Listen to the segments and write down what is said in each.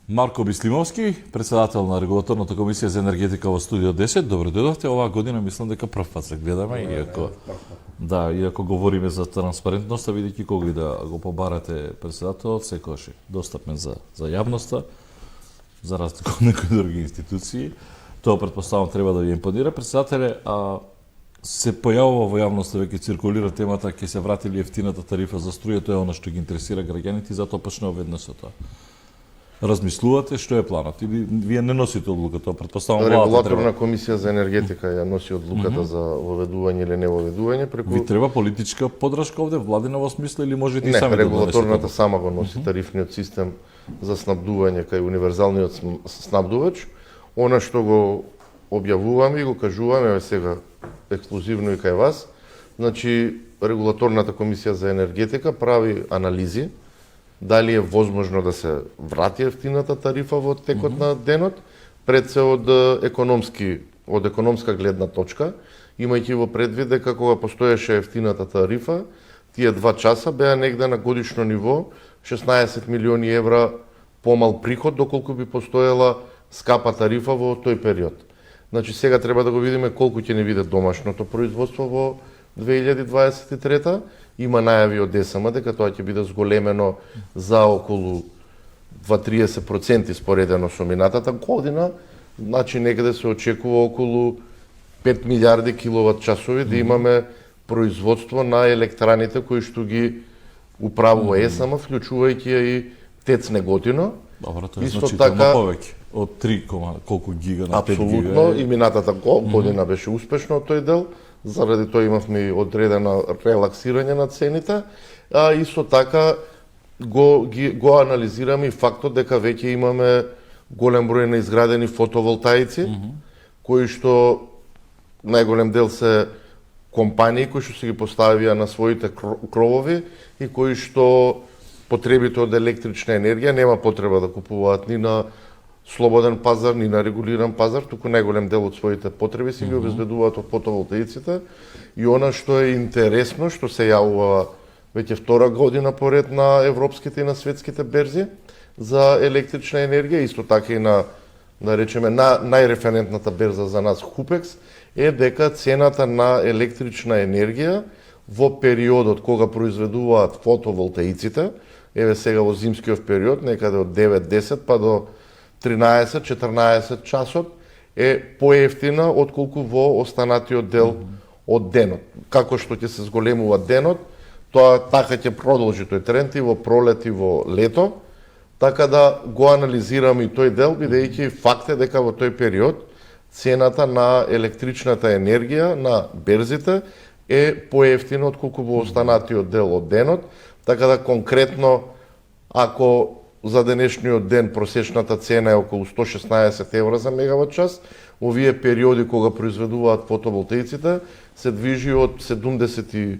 Марко Бислимовски, председател на Регулаторната комисија за енергетика во студио 10. Добро дојдовте. Оваа година мислам дека прв пат се гледаме, иако говориме за транспарентност, видејќи кога и да го побарате председателот, секогаш е достапен за јавноста, за разлика од некои други институции. Тоа претпоставам треба да ви импонира. Председателе, се појавува во јавноста, веќе циркулира темата, ќе се врати ли ефтината тарифа за струја, тоа е она што ги интересира граѓаните и затоа почнува веднаш со тоа. Размислувате што е планот или вие не носите одлуката, претпоставам Регулаторна комисија за енергетика ја носи одлуката за воведување или не воведување преку. Ви треба политичка поддршка овде, владина во смисла или можете и сами да регулаторната сама го носи тарифниот систем за снабдување кај универзалниот снабдувач. Она што го објавуваме и го кажуваме сега ексклузивно и кај вас, значи Регулаторната комисија за енергетика прави анализи дали е возможно да се врати ефтината тарифа во текот на денот, пред се од економска гледна точка, имајќи во предвид дека кога постоеше ефтината тарифа, тие 2 часа беа негде на годишно ниво 16 милиони евра помал приход доколку би постоела скапа тарифа во тој период. Значи сега треба да го видиме колку ќе ни биде домашното производство во 2023. Има најави од ДСМ дека тоа ќе биде зголемено за околу 2-30% споредено со минатата година. Значи некаде се очекува околу 5 милиарди киловат часови да имаме производство на електраните кои што ги управува ЕСМ, вклучувајќи ја и ТЕЦ Неготино. Добро, тоа е значително повеќе од 3, колку гига на 5 гига. Апсолутно, и минатата година беше успешно тој дел. Заради тоа имавме и одредено релаксирање на цените, а исто така го анализираме и фактот дека веќе имаме голем број на изградени фотоволтаици, кои што најголем дел се компании кои што се ги поставија на своите кровови и кои што потребите од електрична енергија нема потреба да купуваат ни на слободен пазар, ни на регулиран пазар, туку најголем дел од своите потреби се ги обезбедуваат од фотоволтаиците. И она што е интересно, што се јавува веќе втора година поред на европските и на светските берзи за електрична енергија, исто така и на најреферентната берза за нас Хупекс, е дека цената на електрична енергија во периодот кога произведуваат фотоволтаиците, еве сега во зимскиот период, некаде од 9-10 па до 13-14 часот е поевтина отколку во останатиот дел од денот. Како што ќе се зголемува денот, тоа така ќе продолжи тој тренд и во пролет и во лето, така да го анализираме и тој дел, бидејќи факт е дека во тој период цената на електричната енергија на берзите е поевтина отколку во останатиот дел од денот, така да конкретно ако за денешниот ден просечната цена е околу 116 евра за мегават час, овие периоди кога произведуваат фотоволтаиците се движи од 78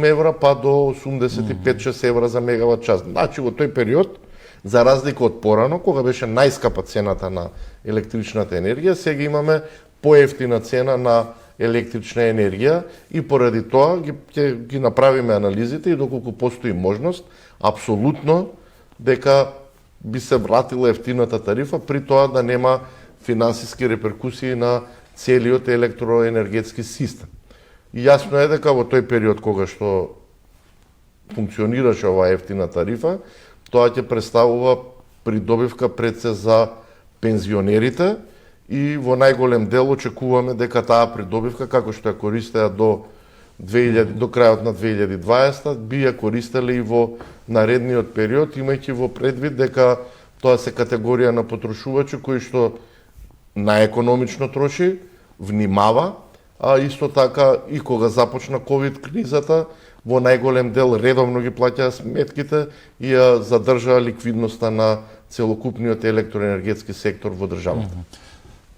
евра па до 85-6 евра за мегават час. Значи во тој период, за разлика од порано, кога беше најскапа цената на електричната енергија, сега имаме поевтина цена на електрична енергија и поради тоа ги направиме анализите и доколку постои можност, апсолутно дека би се вратила ефтината тарифа, при тоа да нема финансиски реперкусии на целиот електроенергетски систем. И јасно е дека во тој период кога што функционираше оваа ефтина тарифа, тоа ќе представува придобивка пред се за пензионерите и во најголем дел очекуваме дека таа придобивка, како што ја користеа до крајот на 2020, би ја користеле и во наредниот период, имајќи во предвид дека тоа се категорија на потрошувачи кои што најекономично троши, внимава, а исто така и кога започна ковид кризата, во најголем дел редовно ги плаќаа сметките и ја задржаа ликвидноста на целокупниот електроенергетски сектор во државата.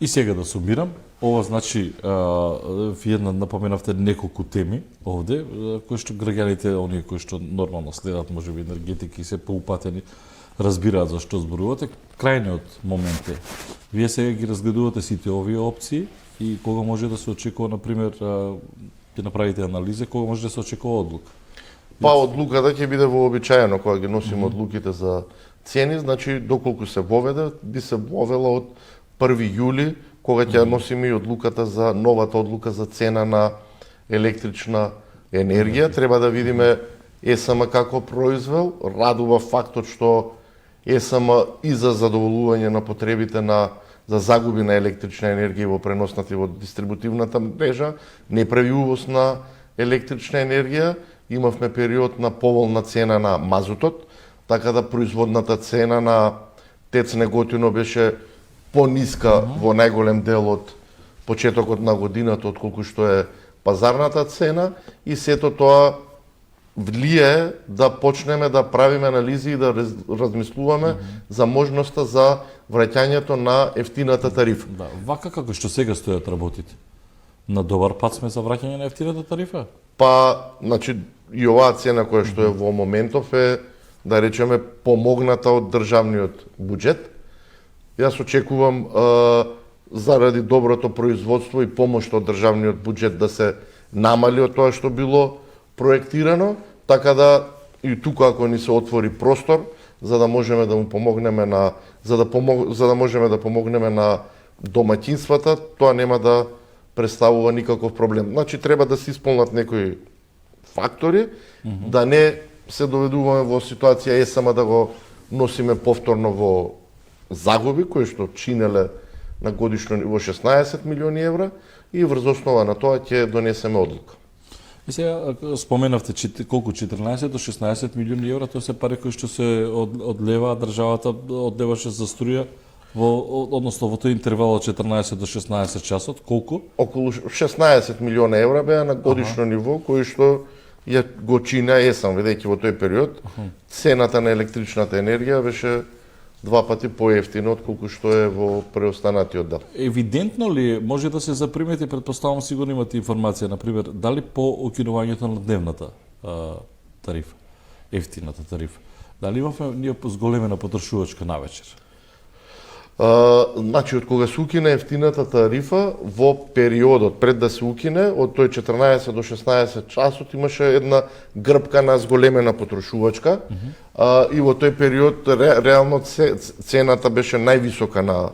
И сега да сумирам, ова значи, вие напоменавте неколку теми овде, кои што граѓаните, оние кои што нормално следат, можеби енергетики и се поупатени, разбираат за што зборувате. Крајниот момент е, вие сега ги разгледувате сите овие опции и кога може да се очекува, например, ќе направите анализа, кога може да се очекува одлука? Па одлуката ќе биде вообичаено кога ги носиме одлуките за цени, значи доколку се воведе, би се вовела од 1 јули, кога ќе носиме и одлуката за новата одлука за цена на електрична енергија. Треба да видиме ЕСМ како произвел. Радува фактот што ЕСМ и за задоволување на потребите за загуби на електрична енергија во преносната и во дистрибутивната мрежа не прави увоз на електрична енергија. Имавме период на поволна цена на мазутот, така да производната цена на ТЕЦ Неготино беше пониска во најголем дел од почетокот на годината отколку што е пазарната цена, и сето тоа влијае да почнеме да правиме анализи и да размислуваме за можноста за враќањето на ефтината тарифа. Да, вака како што сега стојат работите. На добар пат сме за враќање на ефтината тарифа? Па, значи, и оваа цена која што е во моментов е, да речеме, помогната од државниот буџет. Јас очекувам заради доброто производство и помош од државниот буџет да се намали од тоа што било проектирано, така да и тука ако ни се отвори простор за да можеме да му помогнеме за да можеме да помогнеме на домаќинствата, тоа нема да представува никаков проблем. Значи треба да се исполнат некои фактори, да не се доведуваме во ситуација ЕСМ да го носиме повторно во загуби кои што чинеле на годишно ниво 16 милиони евра, и врз основа на тоа ќе донесеме одлука. И сега споменавте колку 14 до 16 милиони евра, тоа се пари кои што се одлеваат, државата одлеваше за струја односно во тој интервал од 14 до 16 часот, колку? Околу 16 милиона евра беа на годишно ниво, кои што ја го чина ЕСМ, бидејќи во тој период цената на електричната енергија беше 2 пати поевтина отколку што е во преостанатиот дел. Евидентно ли може да се запримети, предпоставам сигурно имате информација, например, дали по укинувањето на дневната тарифа, ефтината тарифа, дали имавме ние зголемена потрошувачка навечер? Значи, од кога се укине ефтината тарифа, во периодот пред да се укине, од тој 14 до 16 часот имаше една грбка на зголемена потрошувачка, и во тој период реално цената беше највисока на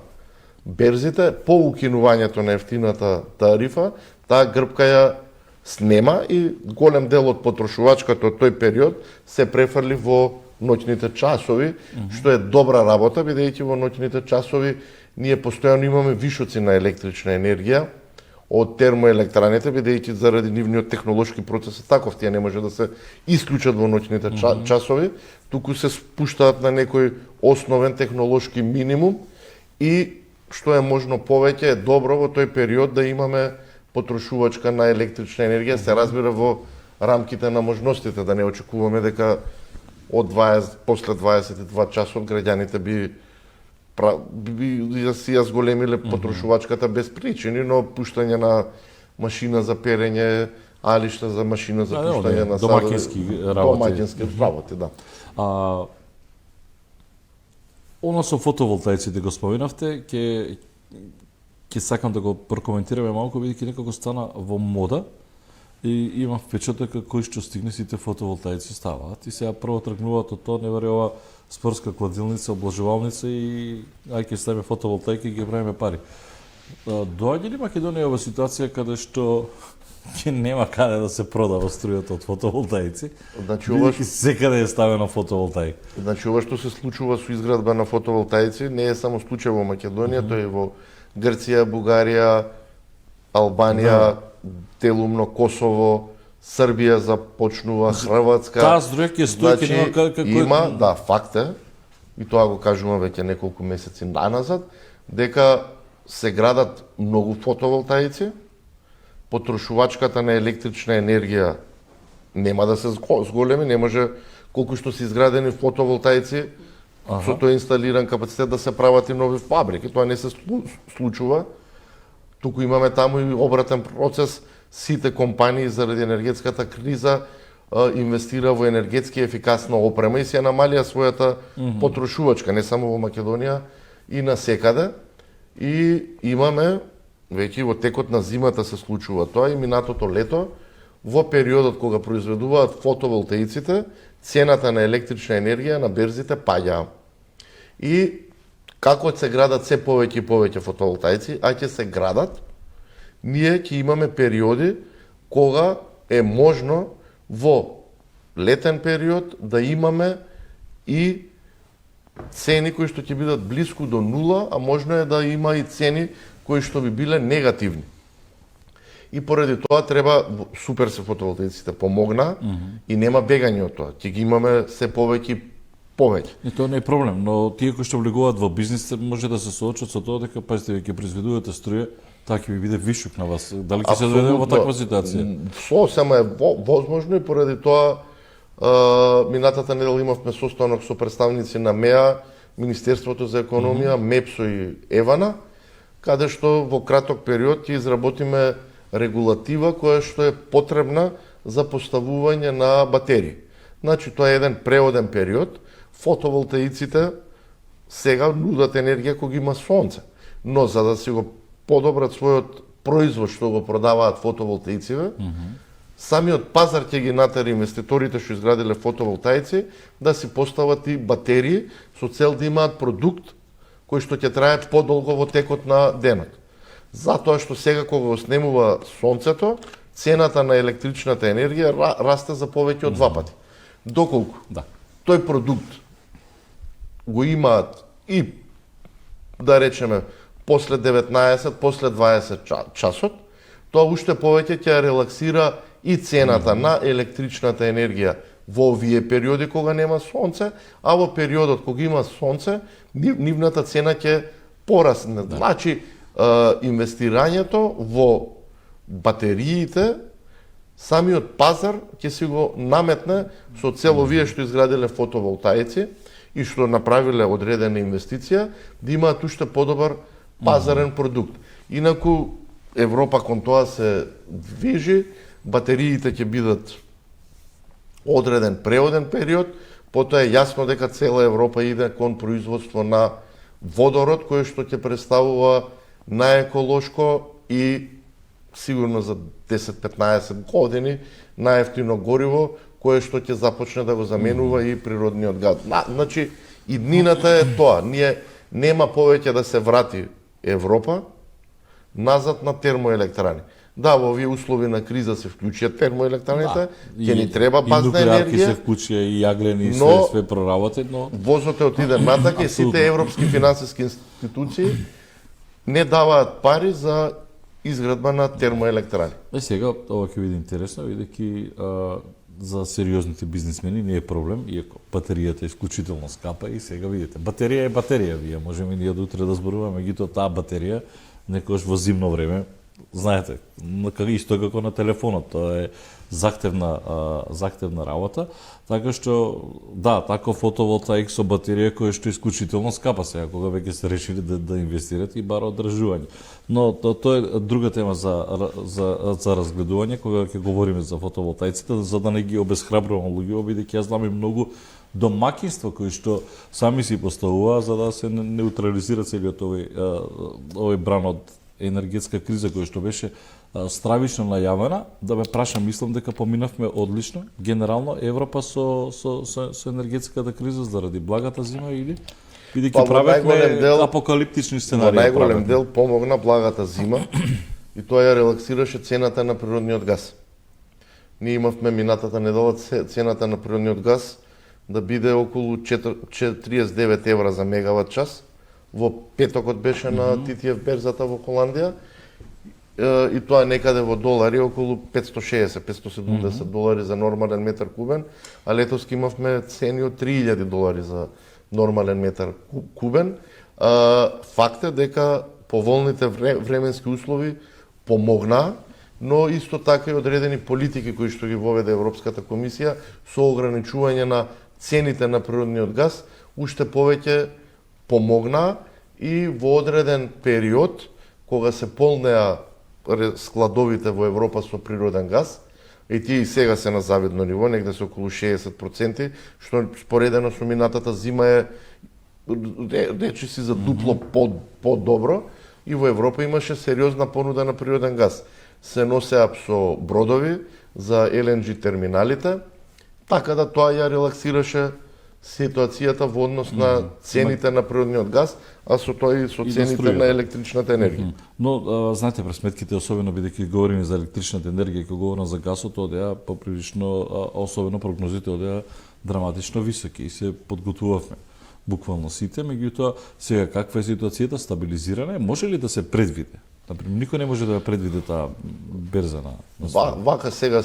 берзите. По укинувањето на ефтината тарифа, таа грбка ја снема и голем дел од потрошувачката од тој период се префрли во ноќните часови, што е добра работа, бидејќи во ноќните часови ние постојано имаме вишоци на електрична енергија од термоелектраните, бидејќи заради нивниот технолошки процес е таков, тие не може да се исклучат во ноќните часови, туку се спуштаат на некој основен технолошки минимум, и што е можно повеќе е добро во тој период да имаме потрошувачка на електрична енергија, се разбира во рамките на можностите, да не очекуваме дека после 22 часот граѓаните би ја зголемиле потрошувачката без причини, но пуштање на машина за перење, алишта за машина за пуштање на домаќински работи, да. Оно со фотоволтаиците го споменавте, ќе сакам да го прокоментираме малку, бидејќи некако стана во мода. И имам впечаток кои што стигне сите фотоволтаици ставаат. И сега прво тргнуваат од тоа, не вари ова спорска кладилница, облажувалница и ај ќе ставиме фотоволтаики и ги правиме пари. Доаѓа ли Македонија ова ситуација каде што ќе нема каде да се продава струјата од фотоволтаици? Значи секаде е ставена фотоволтаик. Значи ова што се случува со изградба на фотоволтаици не е само случај во Македонија, тоа е во Грција, Бугарија, Албанија, делумно Косово, Србија започнува, Хрватска. Таа струја ќе стои како има, да, факт е, и тоа го кажувам веќе неколку месеци наназад, дека се градат многу фотоволтаици, потрошувачката на електрична енергија нема да се зголеми, не може колку што се изградени фотоволтаици со тој инсталиран капацитет да се прават и нови фабрики. Тоа не се случува. Туку имаме таму и обратен процес. Сите компании заради енергетската криза инвестира во енергетски ефикасна опрема и се намалија својата потрошувачка, не само во Македонија, и насекаде. И имаме, веќе во текот на зимата се случува тоа, и минатото лето, во периодот кога произведуваат фотоволтаиците, цената на електрична енергија на берзите паѓа. И како се градат се повеќе и повеќе фотоволтаици, а ќе се градат, ние ќе имаме периоди кога е можно во летен период да имаме и цени кои што ќе бидат блиску до нула, а можно е да има и цени кои што би биле негативни. И поради тоа треба супер се фотоволтаиците помогна и нема бегање од тоа. Ќе ги имаме се повеќе и повеќе. И тоа не е проблем, но тие кои што влегуваат во бизнис може да се соочат со тоа дека пазите веќе произведувате струја, таа ќе ви биде вишок на вас. Дали ќе се доведеме во таква ситуација? Сосема е возможно и поради тоа минатата недела имавме состанок со представници на МЕА, Министерството за економија, МЕПСО и Евана, каде што во краток период ќе изработиме регулатива која што е потребна за поставување на батерии. Значи, тоа е еден преоден период. Фотоволтаиците сега нудат енергија кога има сонце. Но за да си го подобрат својот производ што го продаваат фотоволтаиците, самиот пазар ќе ги натери инвеститорите што изградиле фотоволтаици да си постават и батерии со цел да имаат продукт кој што ќе трае подолго во текот на денот. Затоа што сега кога го снемува сонцето, цената на електричната енергија расте за повеќе од 2 пати. Доколку тој продукт го имаат и, да речеме, после 19, после 20 часот, тоа уште повеќе ќе релаксира и цената на електричната енергија во овие периоди кога нема сонце, а во периодот кога има сонце, нивната цена ќе порасне. Значи, инвестирањето во батериите, самиот пазар ќе си го наметне со цел овие што изградиле фотоволтаици и што направиле одредена инвестиција, да имаат уште подобар пазарен продукт. Инаку Европа кон тоа се движи, батериите ќе бидат одреден преоден период, потоа е јасно дека цела Европа иде кон производство на водород кој што ќе представува најеколошко и сигурно за 10-15 години најефтино гориво кое што ќе започне да го заменува и природниот газ. Значи, иднината е тоа. Ние нема повеќе да се врати Европа назад на термоелектрани. Да, во овие услови на криза се вклучија термоелектраните, ќе ни треба базна енергија. се вклучија и јаглени и све проработи, но возот е отиде натака и сите европски финансиски институции не даваат пари за изградба на термоелектрани. Сега ова ќе биде интересно, бидејќи за сериозните бизнисмени не е проблем, иако батеријата е исклучително скапа и сега видите, батерија е батерија, вие можеме ние до утре да зборуваме, меѓутоа таа батерија некогаш во зимно време, знаете, исто како на телефонот, тоа е захтевна работа, така што да, таков фотоволтаик со батерија која што е исклучително скапа сега кога веќе се решили да инвестират и бара одржување. Но тоа е друга тема за разгледување кога ќе говориме за фотоволтаиците, за да не ги обесхрабрувам луѓето, бидејќи јас знам и многу домаќинства кои што сами си поставуваа за да се неутрализира целиот овој бран од енергетска криза која што беше стравично најавена, да ме прашам, мислам дека поминавме одлично, генерално Европа со енергетската криза заради благата зима или бидејќи правевме апокалиптични сценарии. Во најголем дел помогна благата зима и тоа ја релаксираше цената на природниот газ. Ние имавме минатата недела цената на природниот газ да биде околу 39 евра за мегават час. Во петокот беше на TTF берзата во Холандија и тоа некаде во долари околу 560-570 долари за нормален метар кубен, а летоски имавме цени од 3000 долари за нормален метар кубен. Факт е дека поволните временски услови помогнаа, но исто така и одредени политики кои што ги воведе Европската комисија со ограничување на цените на природниот газ уште повеќе помогнаа и во одреден период кога се полнеа складовите во Европа со природен газ, и тие и сега се на завидно ниво, негде се околу 60%, што споредено со минатата зима е речиси за дупло по-добро, и во Европа имаше сериозна понуда на природен газ. Се носеа со бродови за ЛНГ терминалите, така да тоа ја релаксираше ситуацијата во однос на цените на природниот газ, а со тој и со И на цените струјата. на електричната енергија. Но, знаете, пресметките, особено бидејќи говориме за електричната енергија, кога говорам за гасот, одеа поприлично, особено прогнозите одеа драматично високи и се подготвувавме буквално сите, меѓутоа сега каква е ситуацијата, стабилизирана е, може ли да се предвиде? Например, никој не може да ја предвиде таа берза на Вака сега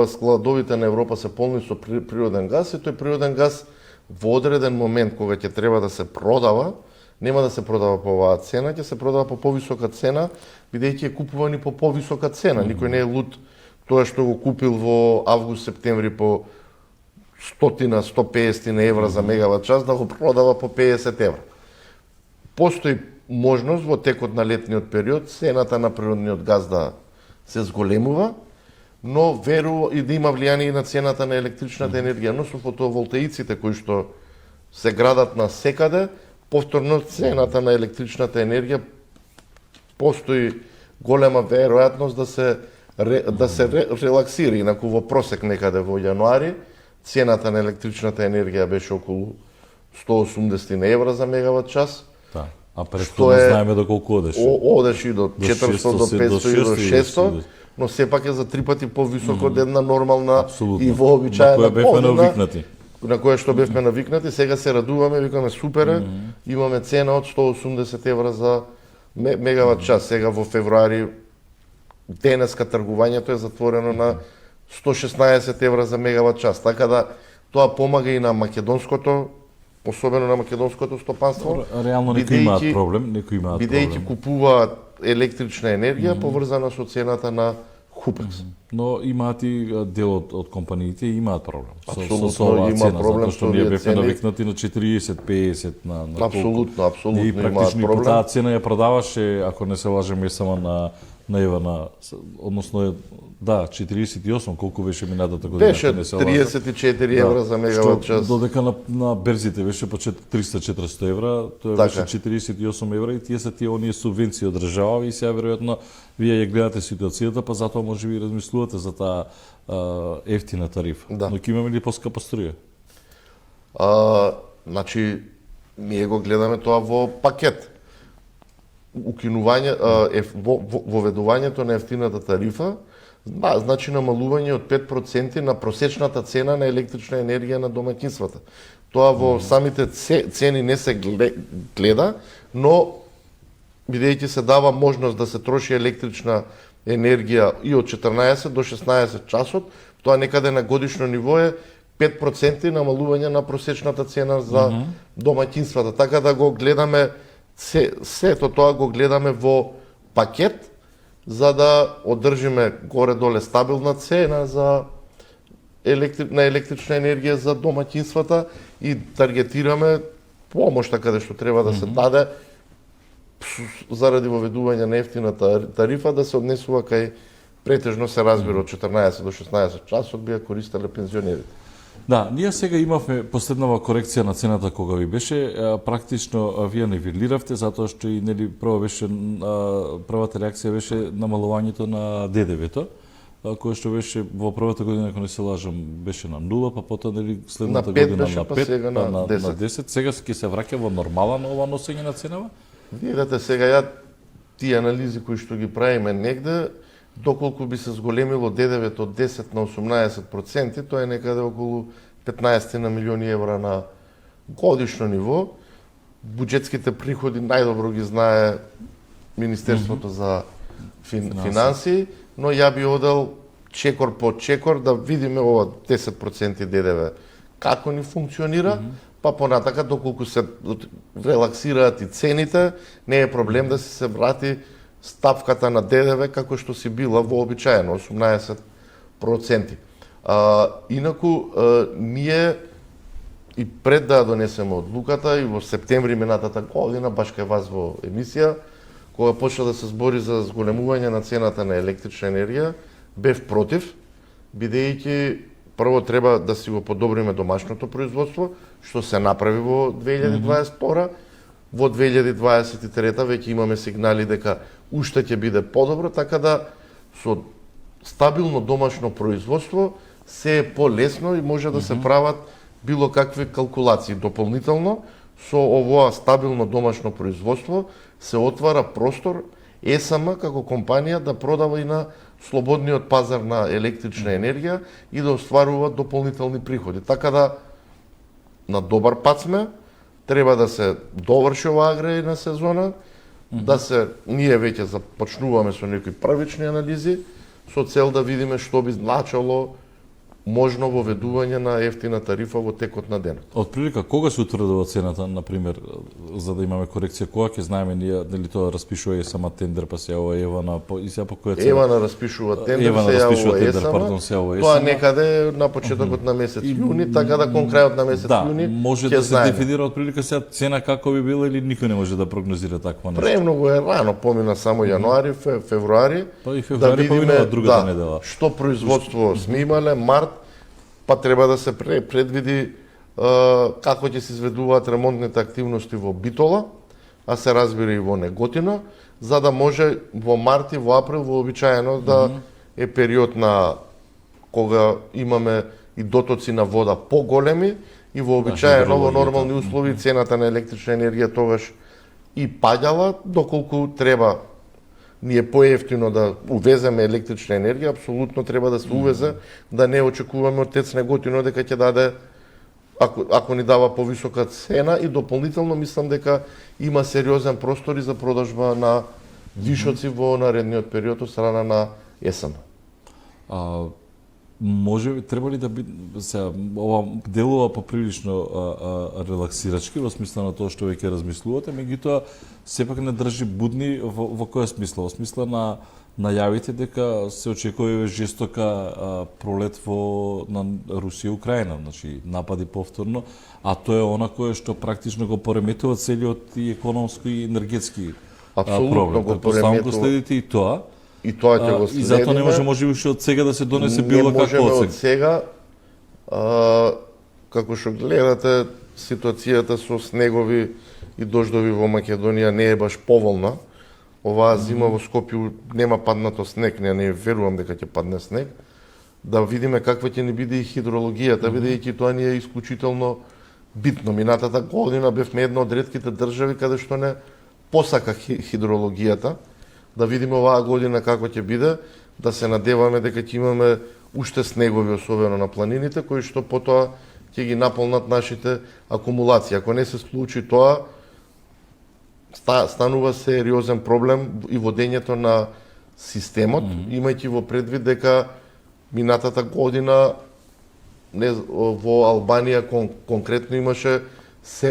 складовите на Европа се полни со природен газ и тој природен газ во одреден момент кога ќе треба да се продава, нема да се продава по оваа цена, ќе се продава по повисока цена, бидејќи е купувани по повисока цена. Никој не е луд тоа што го купил во август-септември по 100-150 евра за мегават час да го продава по 50 евра. Постои можност во текот на летниот период цената на природниот газ да се зголемува, но веру и да има влијание и на цената на електричната енергија, но со фотоволтаиците кои што се градат на секаде, повторно цената на електричната енергија постои голема веројатност да се релаксира, инаку во просек некаде во јануари цената на електричната енергија беше околу 180 евра за мегават час. Да. А претходно знаеме до колку одеше. Одеш и до 400, до 500 и до 600, но сепак е за 3 пати повисоко од една нормална и вообичаена година на која што бевме навикнати. Сега се радуваме, викаме супер, имаме цена од 180 евра за мегават час. Сега во февруари денеска тргувањето е затворено на 116 евра за мегават час. Така да тоа помага и на македонското, особено на македонското стопанство. Реално некои имаат проблем, бидејќи купуваат електрична енергија поврзана со цената на Хупекс. Но имаат и дел од компаниите имаат проблем. Апсолутно има проблем затоа што ние бевме навикнати на 40-50 на Апсолутно и имаат практично проблем. по таа цена ја продаваше, ако не се лажеме, само на Ивана, односно да, 48, колку беше минатата година, Беше не се лажам. 34 евра за мегават час. Додека на берзите беше по 300-400 евра, тоа беше 48 евра и тие се тие оние субвенции од држава и сега веројатно вие ја гледате ситуацијата, па затоа може би размислувате за таа ефтина тарифа. Да. Но ќе имаме ли поскапа струја? Значи, ние го гледаме тоа во пакет. Воведувањето на ефтината тарифа, значи намалување од 5% на просечната цена на електрична енергија на домаќинствата. Тоа во самите цени не се гледа, но бидејќи се дава можност да се троши електрична енергија и од 14 до 16 часот, тоа некаде на годишно ниво е 5% намалување на просечната цена за домаќинствата. Така да го гледаме сето тоа го гледаме во пакет за да одржиме горе-доле стабилна цена за на електрична енергија за домаќинствата и таргетираме помошта каде што треба да се даде заради воведување на ефтината тарифа да се однесува кај претежно се разбира од 14 до 16 часот би ја користеле пензионерите. Да, ние сега имавме последнава корекција на цената кога ви беше, практично вие нивелиравте затоа што и нели првата реакција беше намалувањето на ДДВ-то, кое што беше во првата година, ако не се лажам, беше на 0, па потоа нели следната година беше, на 5, сега на 10. На 10. Сега ќе се враќа во нормален ова носење на ценава? Видете сега тие анализи кои што ги правиме негде, доколку би се зголемило ДДВ-то од 10 на 18%, тоа е некаде околу 15 на милиони евра на годишно ниво. Буџетските приходи најдобро ги знае Министерството за финансии, но ја би одел чекор по чекор да видиме ова 10% ДДВ како ни функционира, па понатака доколку се релаксираат и цените, не е проблем да се врати ставката на ДДВ како што си била вообичаено 18%. Инаку ние и пред да донесеме одлуката и во септември минатата година баш кај вас во емисија кога почна да се збори за зголемување на цената на електрична енергија, бев против, бидејќи прво треба да си го подобриме домашното производство, што се направи во 2022, во 2023 веќе имаме сигнали дека уште ќе биде подобро, така да со стабилно домашно производство се е полесно и може да се прават било какви калкулации. Дополнително, со овоа стабилно домашно производство се отвара простор ЕСМ како компанија да продава и на слободниот пазар на електрична енергија и да остварува дополнителни приходи. Така да на добар пат сме, треба да се доврши оваа аграрна сезона, да се ние веќе започнуваме со некои првични анализи со цел да видиме што би значело можно воведување на ефтина тарифа во текот на денот. Отприлика кога се утврдува цената, на пример, за да имаме корекција, кога ќе знаеме ние дали тоа распишува сама тендер, па се јавува Евана, и сега по која цена? Евана распишува тендер, Евана се распишува јавува тендер, пардон, ЕСМ. се јавува Тоа ЕСМ. некаде на почетокот на месец јуни, така да кон крајот на месец Да, јуни може ќе да се знаеме. дефинира отприлика сега цена како би била или никој не може да прогнозира такво нешто. Премногу е рано, помина само јануари, февруари. Па и февруари поминува другата недела. Што производство сме имале, март, па треба да се предвиди како ќе се изведуваат ремонтните активности во Битола, а се разбира и во Неготино, за да може во март и во април вообичаено да е период на кога имаме и дотоци на вода поголеми и вообичаено во нормални услови цената на електрична енергија тогаш и паѓала, доколку треба ние поевтино да увеземе електрична енергија, апсолутно треба да се увезе, да не очекуваме од ТЕЦ Неготино дека ќе даде, ако ни дава повисока цена, и дополнително мислам дека има сериозен простор и за продажба на вишоци во наредниот период од страна на ЕСМ. Може, треба ли да би сега ова делува поприлично релаксирачки во смисла на тоа што веќе размислувате, меѓутоа сепак не држи будни во која смисла? Во смисла на најавите дека се очекува жестока пролет на Русија и Украина, значи напади повторно, а тоа е она кое што практично го пореметува целиот и економски и енергетски Апсолутно проблем. го Предпоставам го пореметува. следите и тоа. И тоа ќе го И затоа не следиме. може уште од сега да се донесе било Не каква можеме од оценка. сега, како што гледате, ситуацијата со снегови и дождови во Македонија не е баш поволна. Оваа зима во Скопје нема паднато снег, не верувам дека ќе падне снег. Да видиме каква ќе ни биде и хидрологијата, бидејќи тоа ни е исклучително битно. Минатата година бевме една од ретките држави каде што не посака хидрологијата. Да видиме оваа година како ќе биде, да се надеваме дека ќе имаме уште снегови, особено на планините, кои што потоа ќе ги наполнат нашите акумулации. Ако не се случи тоа, станува сериозен проблем и водењето на системот, имајќи во предвид дека минатата година во Албанија конкретно имаше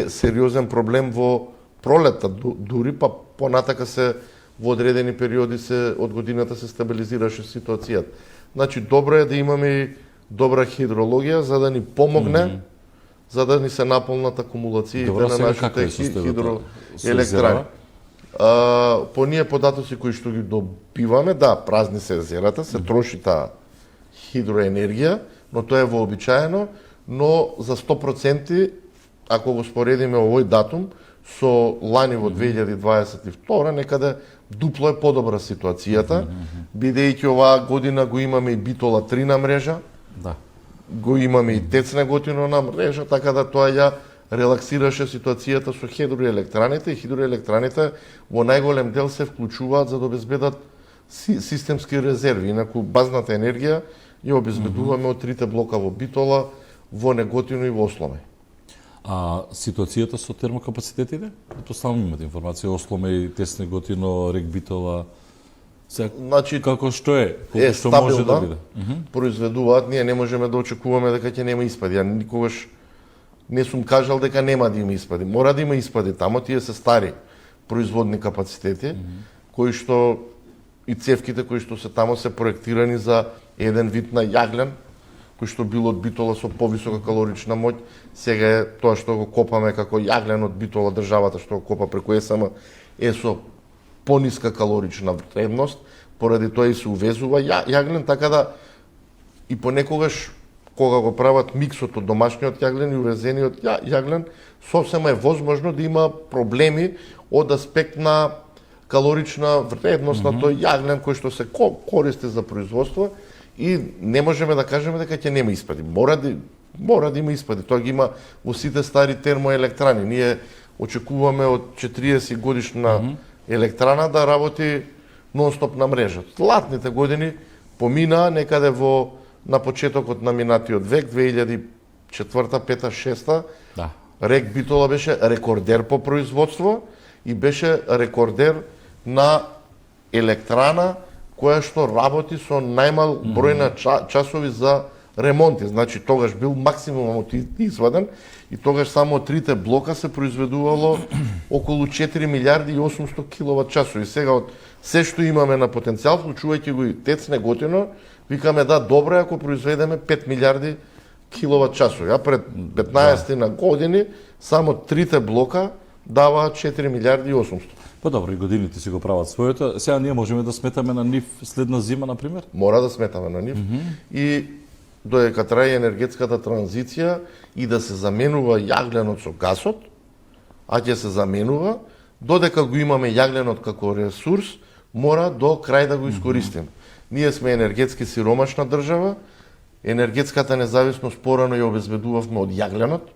сериозен проблем во пролетта, дури па понатака се во одредени периоди од годината се стабилизираше ситуацијата. Значи, добро е да имаме и добра хидрологија за да ни помогне, за да ни се наполнат акумулациите на нашите хидроелектрани. По ние податоци кои што ги добиваме, да, празни се езерата, се троши таа хидроенергија, но тоа е вообичаено, но за 100%, ако го споредиме овој датум со лани во 2022, некаде дупло е подобра ситуацијата, бидејќи оваа година го имаме и Битола 3 на мрежа, Да. го имаме и ТЕЦ Неготино на мрежа, така да тоа ја релаксираше ситуацијата со хидроелектраните, и хидроелектраните во најголем дел се вклучуваат за да обезбедат системски резерви. Инаку базната енергија ја обезбедуваме од трите блока во Битола, во Неготино и во Осломе. А ситуацијата со термокапацитетите? Предпоставам имате информација, Осломе и ТЕЦ Неготино, Рек Битола. Сега, Значи, како што е? Колку е што може да стабилна, биде? произведуваат, ние не можеме да очекуваме дека ќе нема испади. Ја никогаш не сум кажал дека нема да има испади. Мора да има испади тамо, тие се стари производни капацитети, кои што и цевките кои што се тамо се проектирани за еден вид на јаглен, кој што бил од Битола со повисока калорична моќ, сега е тоа што го копаме како јаглен од Битола, државата што го копа преку ЕСМ е со пониска калорична вредност, поради тоа и се увезува јаглен, така да и понекогаш кога го прават миксот од домашниот јаглен и увезениот јаглен, сосема е возможно да има проблеми од аспект на калорична вредност на тој јаглен кој што се користи за производство и не можеме да кажеме дека ќе нема испади. Мора да има испади. Тоа ги има во сите стари термоелектрани. Ние очекуваме од 40 годишна електрана да работи нонстоп на мрежа. Златните години поминаа некаде на почетокот на минатиот век, 2004, 5, 6. Да. РЕК Битола беше рекордер по производство и беше рекордер на електрана која што работи со најмал број на часови за ремонти. Значи тогаш бил максимумот изваден и тогаш само од трите блока се произведувало околу 4 милиарди и 800 киловат часови. Сега од се што имаме на потенцијал, вклучувајќи го и ТЕЦ Неготино, викаме да, добро е ако произведеме 5 милиарди киловат часови. А пред 15 на години само трите блока даваат 4 милиарди и 800. Па добро, и годините си го прават своето. Сега ние можеме да сметаме на нив следна зима, например? Мора да сметаме на нив. И додека трае енергетската транзиција и да се заменува јагленот со гасот, а ќе се заменува, додека го имаме јагленот како ресурс, мора до крај да го искористиме. Ние сме енергетски сиромашна држава, енергетската независност порано ја обезбедувавме од јагленот,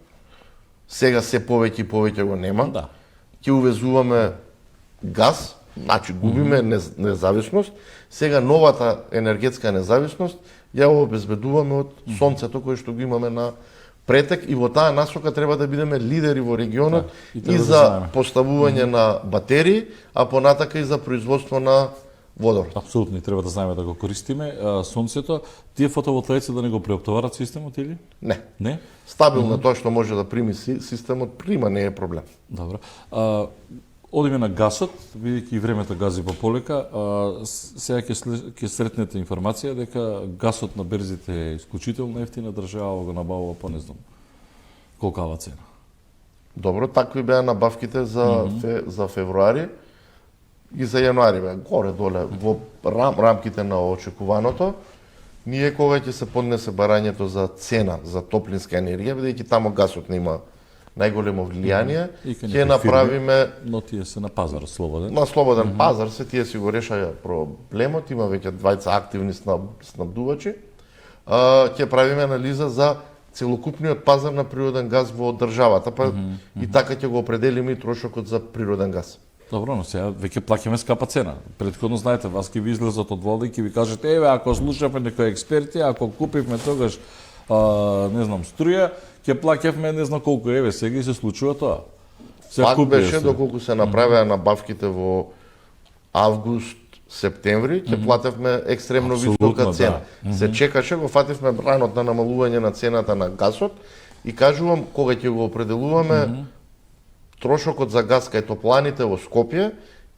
сега се повеќе и повеќе го нема. Да. Ќе увезуваме газ, значи губиме независност, сега новата енергетска независност ја обезбедуваме од сонцето кое што го имаме на претек и во таа насока треба да бидеме лидери во регионот и и да за знаеме. поставување на батерии, а понатака и за производство на водород. Апсолутно, и треба да знаеме да го користиме. Сонцето, тие фотоволтаици да не го преоптоварат системот или? Не. Не? Стабилно тоа што може да прими системот, прима, не е проблем. Добро. Одиме на гасот, бидејќи и времето гази по полека, сега ќе сретнете информација дека гасот на берзите е исклучително ефтина, држава го набавува по не знам колкава цена. Добро, такви беа набавките за февруари и за јануари беа горе-доле во рамките на очекуваното. Ние кога ќе се поднесе барањето за цена за топлинска енергија, бидејќи тамо гасот нема најголемо влијание, ќе направиме но тие се на пазар слободен. на слободен пазар, се тие си го решаја проблемот, има веќе двајца активни снабдувачи. Ќе правиме анализа за целокупниот пазар на природен газ во државата, па и така ќе го определиме и трошокот за природен газ. Добро, но сега веќе плаќаме скапа цена. Предходно знаете, вас ќе ви излезат од вода и ќе ви кажете, еве, ако слушаме некои експерти, ако купивме тогаш не знам струја, ќе плаќавме не знам колку, еве, сега и се случува тоа. Факт беше доколку се направеа набавките во август, септември, ќе платевме екстремно висока цена. Се чекаше, го фативме ранот на намалување на цената на гасот и кажувам, кога ќе го определуваме трошокот за газ кај топланите во Скопје,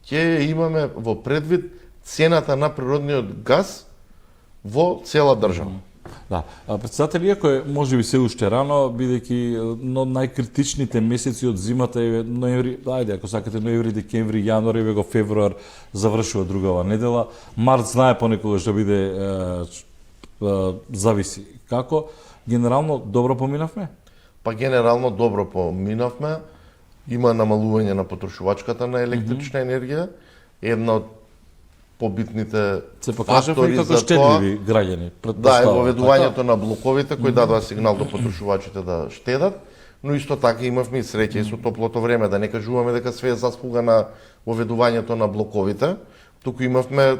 ќе имаме во предвид цената на природниот газ во цела држава. Да, председател, иако е можеби се уште рано, бидејќи но најкритичните месеци од зимата е ноември, ајде, ако сакате ноември, декември, јануари, го февруар завршува другава недела, март знае понекогаш да биде зависи. Како генерално добро поминавме? Па генерално добро поминавме. Има намалување на потрошувачката на електрична енергија. Една од побитните се покажавме фактори како за тоа, штедливи граѓани. да, е воведувањето на блоковите кои дадоа сигнал до потрошувачите да штедат, но исто така имавме и среќа и со топлото време, да не кажуваме дека све е заслуга на воведувањето на блоковите, туку имавме,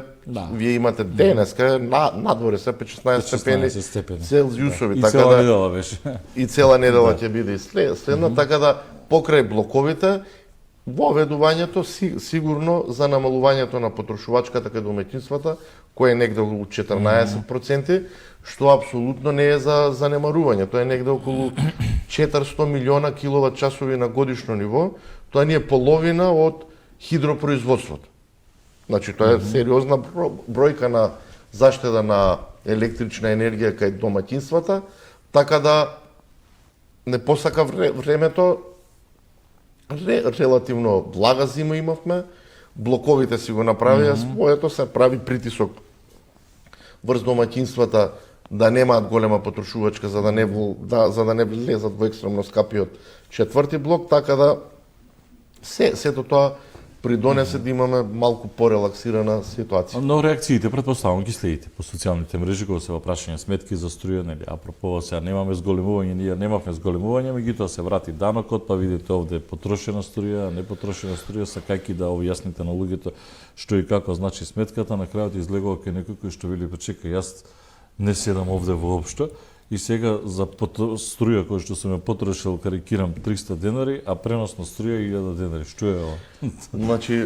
вие имате денеска, надворе се 16 степени Целзиусови, и така цела да недела беше. и цела недела ќе биде и следна, така да покрај блоковите воведувањето сигурно за намалувањето на потрошувачката кај домаќинствата, кој е негде околу 14%, што апсолутно не е за занемарување. Тоа е негде околу 400 милиона киловат часови на годишно ниво. Тоа не е половина од хидропроизводството. Значи, тоа е сериозна бројка на заштеда на електрична енергија кај домаќинствата, така да не посака времето, релативно блага зима имавме, блоковите си го направија своето, се прави притисок врз домаќинствата да немаат голема потрошувачка за да не влезат во екстремно скапиот четврти блок, така да сето тоа придонесе да имаме малку порелаксирана ситуација. Но реакциите претпоставувам ги следите по социјалните мрежи кога се во прашање сметки за струја, нели, апропо сега немаме зголемување, ние немавме зголемување, меѓутоа се врати данокот, па видите овде потрошена струја, непотрошена струја, сакајќи да објасните на луѓето што и како значи сметката, на крајот излегува кај некој кој што вели, па чекај, јас не седам овде воопшто. И сега за струја која што сум ја потрошил, карикирам 300 денари, а пренос на струја 1000 денари. Што е ова? Значи,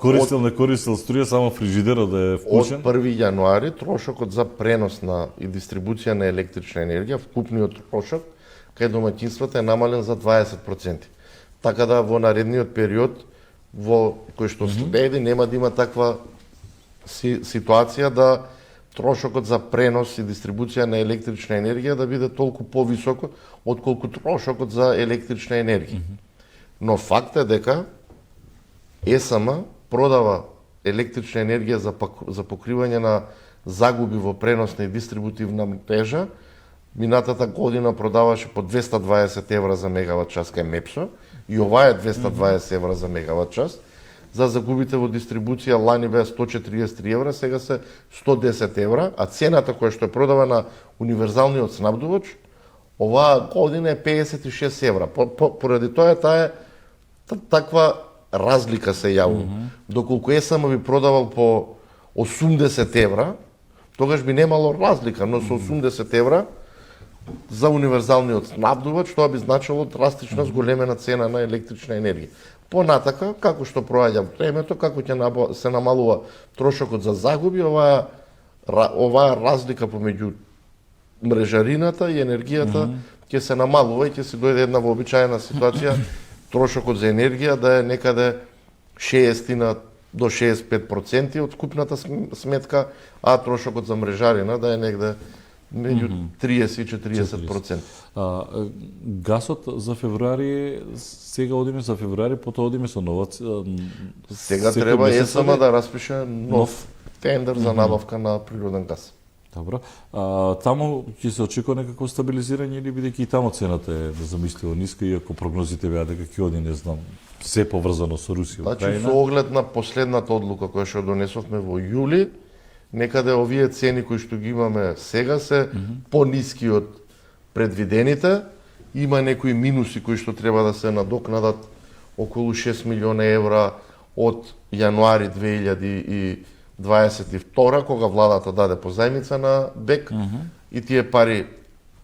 користел не користел струја, само фрижидерот да е вклучен. Од 1 јануари трошокот за пренос на и дистрибуција на електрична енергија, вкупниот трошок кај домаќинствата е намален за 20%. Така да во наредниот период во кој што следи нема да има таква ситуација да трошокот за пренос и дистрибуција на електрична енергија да биде толку повисоко отколку трошокот за електрична енергија. Но факт е дека ЕСМ продава електрична енергија за покривање на загуби во преносна и дистрибутивна мрежа. Минатата година продаваше по 220 евра за мегават час кај МЕПСО и ова е 220 евра за мегават час. За загубите во дистрибуција лани беа 143 евра, сега се 110 евра, а цената која што е продава на универзалниот снабдувач оваа година е 56 евра. Поради тоа таа таква разлика се јавува. Доколку ЕСМ би продавал по 80 евра, тогаш би немало разлика, но со 80 евра за универзалниот снабдувач тоа би значило драстична зголемена цена на електрична енергија. Понатака, како што проаѓа времето, како ќе се намалува трошокот за загуби, оваа разлика помеѓу мрежарината и енергијата ќе се намалува и ќе се дојде една вообичаена ситуација трошокот за енергија да е некаде 60 до 65% од скупната сметка, а трошокот за мрежарина да е негде меѓу 30 и 40%. Гасот за февруари, сега одиме за февруари, потоа одиме со нова. Сега треба ЕСМ да распише нов тендер за набавка на природен газ. Добро. Таму ќе се очекува некакво стабилизирање или бидејќи и таму цената е незамисливо ниска, иако прогнозите беа дека ќе оди, не знам, се поврзано со Русија, Украина. Значи, со оглед на последната одлука која што донесовме во јули, некаде овие цени кои што ги имаме сега се пониски од предвидените. Има некои минуси кои што треба да се надокнадат, околу 6 милиона евра од јануари 2022, кога владата даде позајмица на БЕК и тие пари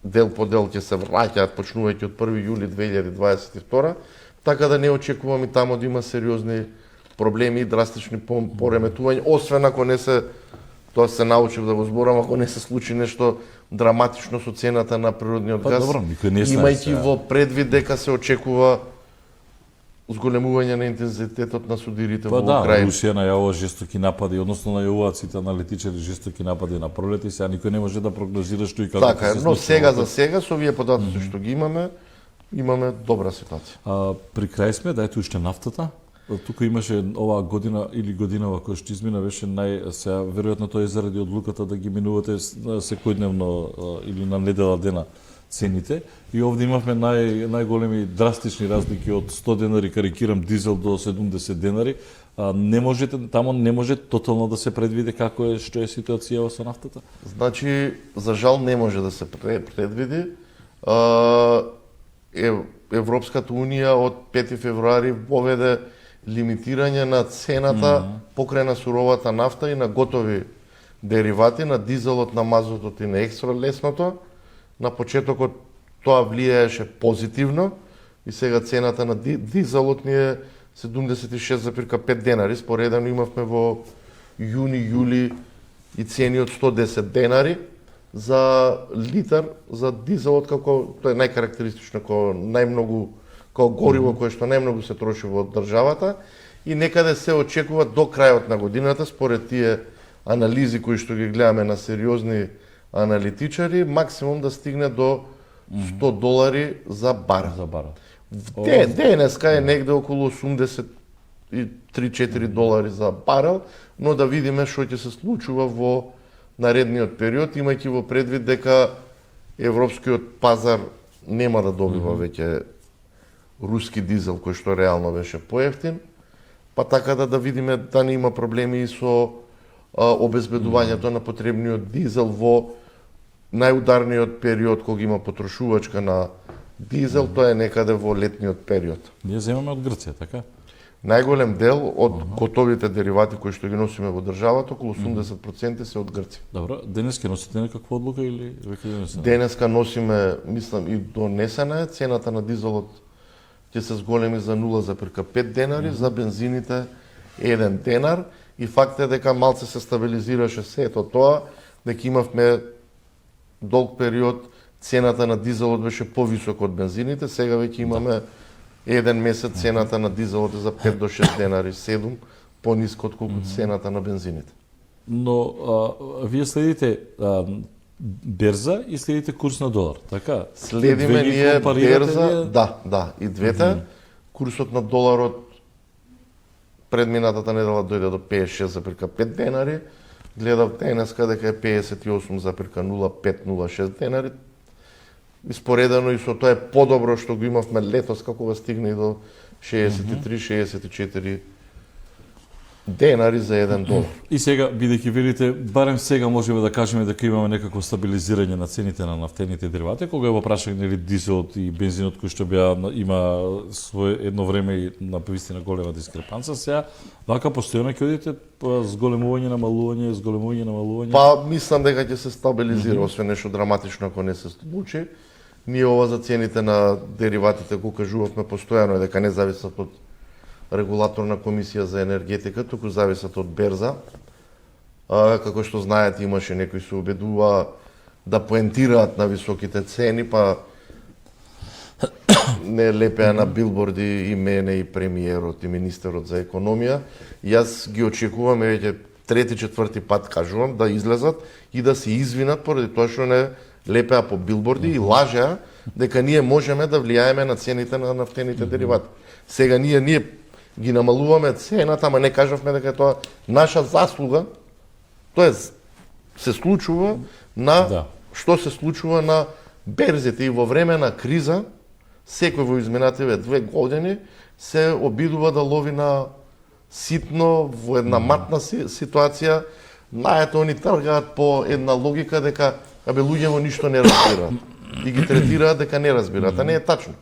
дел по дел ќе се враќаат почнувајќи од 1 јули 2022, така да не очекувам и таму да има сериозни проблеми и драстични пореметувања, освен ако не се, тоа се научив да го зборам, ако не се случи нешто драматично со цената на природниот газ, добро, никој не знае имајќи во предвид дека се очекува зголемување на интензитетот на судирите во Украина. Украина. Русија најавува жестоки напади, односно најавуваат сите аналитичари жестоки напади на пролет и сега никој не може да прогнозира што и како Така ќе е, се но случи. сега за сега со овие податоци што ги имаме добра ситуација. При крај сме, дајте уште нафтата. Тука имаше оваа година или годинава која што измина беше сега веројатно тоа е заради одлуката да ги минувате секојдневно или на недела дена цените и овде имавме најголеми драстични разлики од 100 денари, карикирам, дизел до 70 денари. Тамо не може тотално да се предвиди како е, што е ситуацијава со нафтата? Значи, за жал не може да се предвиди. Европската унија од 5 февруари воведе лимитирање на цената покрај на суровата нафта и на готови деривати, на дизелот, на мазотот и на екстра лесното. На почетокот тоа влијаеше позитивно и сега цената на дизелот ни е 76,5 денари. Споредано имавме во јуни, јули и цени од 110 денари за литар за дизелот, како тоа е најкарактеристично, како гориво кое што најмногу се троши во државата и некаде се очекува до крајот на годината, според тие анализи кои што ги гледаме на сериозни аналитичари, максимум да стигне до $100 за барел. Денеска е негде околу 83-4 долари за барел, но да видиме што ќе се случува во наредниот период, имајќи во предвид дека европскиот пазар нема да добива веќе руски дизел кој што реално беше поевтин, па така да видиме да не има проблеми и со обезбедувањето на потребниот дизел во најударниот период кога има потрошувачка на дизел, тоа е некаде во летниот период. Ние земаме од Грција, така? Најголем дел од готовите деривати кои што ги носиме во државата, околу 80% се од Грција. Добро, денес ќе носите некаква одлука или веќе донесена? Денеска носиме, мислам, и донесена е, цената на дизелот ќе се зголеми за 0,5 денари, за бензините 1 денар, и факт е дека малце се стабилизираше сето тоа, дека имавме долг период цената на дизелот беше повисока од бензините, сега веќе имаме еден месец цената на дизелот е за 5 до 6 денари, 7 пониско отколку цената на бензините. Но вие следите берза и следите курс на долар, така? Следиме Две ги ние компарирате берза, ли? да, и двете. Курсот на доларот пред минатата недела дојде до 56,5 денари. Гледав денеска дека е 58,0506 денари. Испоредено и со тоа е подобро што го имавме летос кога стигна и до 63-64 денари за 1 долар. И сега, бидејќи велите, барем сега можеме да кажеме дека имаме некакво стабилизирање на цените на нафтените деривати, кога го прашање нели дизелот и бензинот кој што има свое едно време и на вистина голема дискрепанца, сега вака постојано ќе одите зголемување, намалување. Па мислам дека ќе се стабилизира, освен нешто драматично ако не се случи. Ние ова за цените на дериватите го кажувавме постојано е дека не зависат од регулаторна комисија за енергетика, туку зависат од берза. Како што знаете, имаше некои се обидува да поентираат на високите цени, па не лепеа на билборди и мене и премиерот и министерот за економија. Јас ги очекувам веќе трети-четврти пат кажувам да излезат и да се извинат поради тоа што не лепеа по билборди и лажеа дека ние можеме да влијаеме на цените на нафтените деривати. Сега ние ги намалуваме цената, ама не кажавме дека е тоа наша заслуга. Тоа се случува на што се случува на берзите и во време на криза, секој во изминативе 2 години се обидува да лови на ситно во една матна ситуација. Наето они тргаат по една логика дека луѓето ништо не разбираат и ги третираат дека не разбираат, а не е тачно.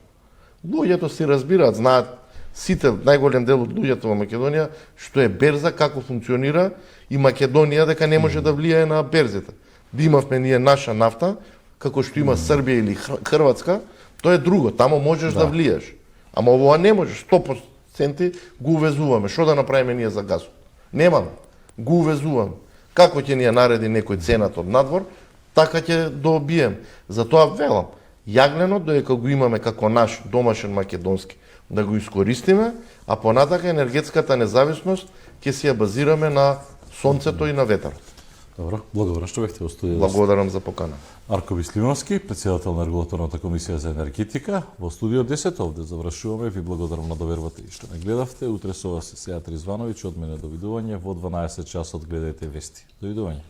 Луѓето си разбираат, знаат сите, најголем дел од луѓето во Македонија, што е берза, како функционира и Македонија дека не може да влијае на берзите. Да имавме ние наша нафта, како што има Србија или Хрватска, тоа е друго, тамо можеш да влијаш. Ама ова не можеш, 100% го увезуваме. Што да направиме ние за газот? Немаме. Го увезуваме. Како ќе ни ја нареди некој цената од надвор, така ќе добием. Затоа велам, јагленот додека го имаме како наш домашен македонски, да го искористиме, а понатака енергетската независност ќе си ја базираме на сонцето и на ветерот. Добро, благодарам што бевте во студиото. Благодарам за покана. Арко Бислимовски, председател на Регулаторната комисија за енергетика, во студио 10 овде завршуваме. Ви благодарам на довербата и што не гледавте. Утре со вас е Сејат Ризвановиќ, од мене довидување. Во 12 часот гледајте вести. Довидување.